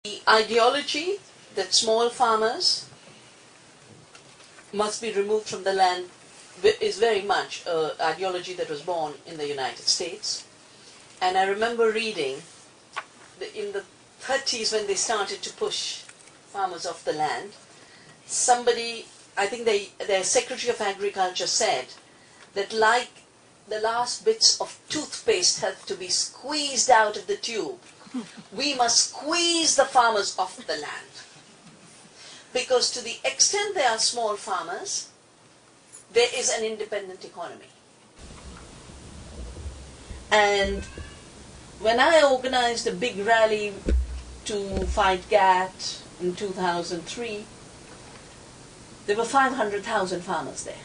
The ideology that small farmers must be removed from the land is very much an ideology that was born in the United States. And I remember reading in the 30s when they started to push farmers off the land, somebody, I think their Secretary of Agriculture said that like the last bits of toothpaste have to be squeezed out of the tube, we must squeeze the farmers off the land. Because to the extent they are small farmers, there is an independent economy. And when I organized a big rally to fight GATT in 2003, there were 500,000 farmers there.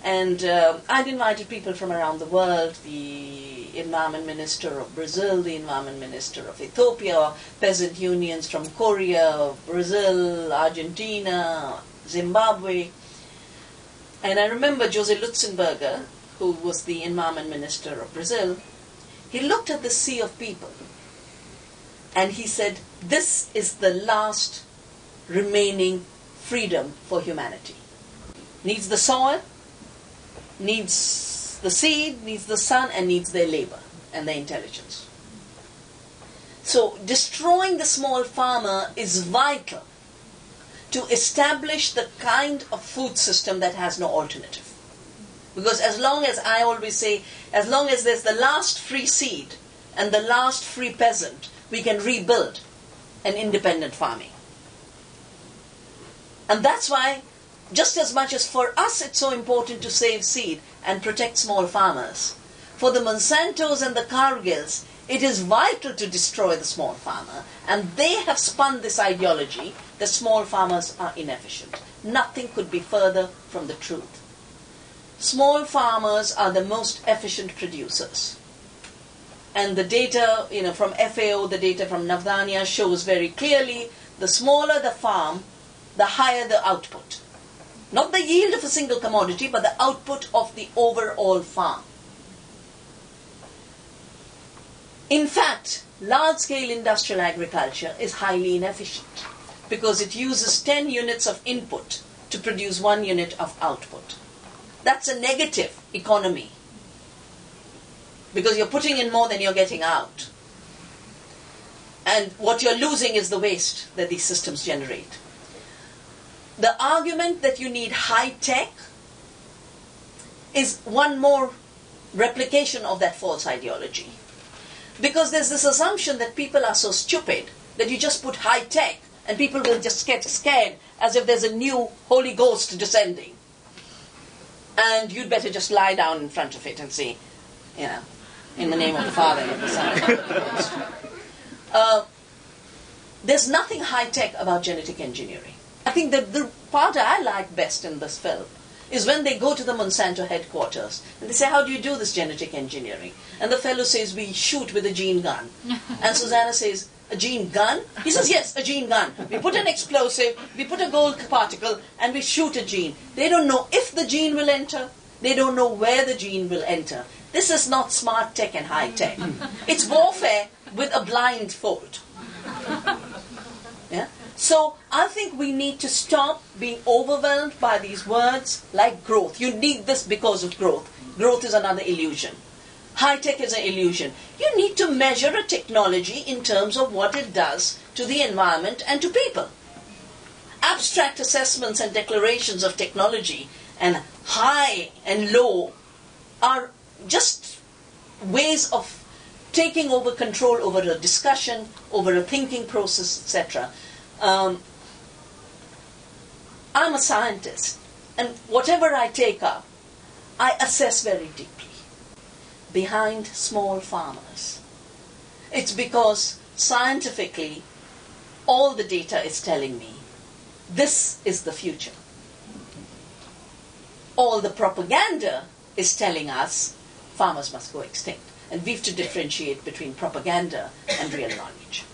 And I'd invited people from around the world, the Environment Minister of Brazil, the Environment Minister of Ethiopia, peasant unions from Korea, Brazil, Argentina, Zimbabwe. And I remember Jose Lutzenberger, who was the Environment Minister of Brazil, he looked at the sea of people and he said, this is the last remaining freedom for humanity. Needs the soil, needs the seed, needs the sun, and needs their labor and their intelligence. So destroying the small farmer is vital to establish the kind of food system that has no alternative. Because as long as, I always say, as long as there's the last free seed and the last free peasant, we can rebuild an independent farming. And that's why, just as much as for us it's so important to save seed and protect small farmers, for the Monsantos and the Cargills, it is vital to destroy the small farmer. And they have spun this ideology that small farmers are inefficient. Nothing could be further from the truth. Small farmers are the most efficient producers. And the data, from FAO, the data from Navdanya shows very clearly, the smaller the farm, the higher the output. Not the yield of a single commodity, but the output of the overall farm. In fact, large-scale industrial agriculture is highly inefficient because it uses 10 units of input to produce 1 unit of output. That's a negative economy because you're putting in more than you're getting out. And what you're losing is the waste that these systems generate. The argument that you need high-tech is one more replication of that false ideology. Because there's this assumption that people are so stupid that you just put high-tech and people will just get scared as if there's a new Holy Ghost descending. And you'd better just lie down in front of it and say, in the name of the Father and of the Son and of the Ghost. There's nothing high-tech about genetic engineering. I think that the part I like best in this film is when they go to the Monsanto headquarters and they say, how do you do this genetic engineering? And the fellow says, we shoot with a gene gun. And Susanna says, a gene gun? He says, yes, a gene gun. We put an explosive, we put a gold particle, and we shoot a gene. They don't know if the gene will enter. They don't know where the gene will enter. This is not smart tech and high tech. It's warfare with a blindfold. Yeah? So I think we need to stop being overwhelmed by these words like growth. You need this because of growth. Growth is another illusion. High-tech is an illusion. You need to measure a technology in terms of what it does to the environment and to people. Abstract assessments and declarations of technology and high and low are just ways of taking over control over a discussion, over a thinking process, etc. I'm a scientist, and whatever I take up, I assess very deeply. Behind small farmers. It's because scientifically, all the data is telling me this is the future. All the propaganda is telling us farmers must go extinct. And we have to differentiate between propaganda and real knowledge.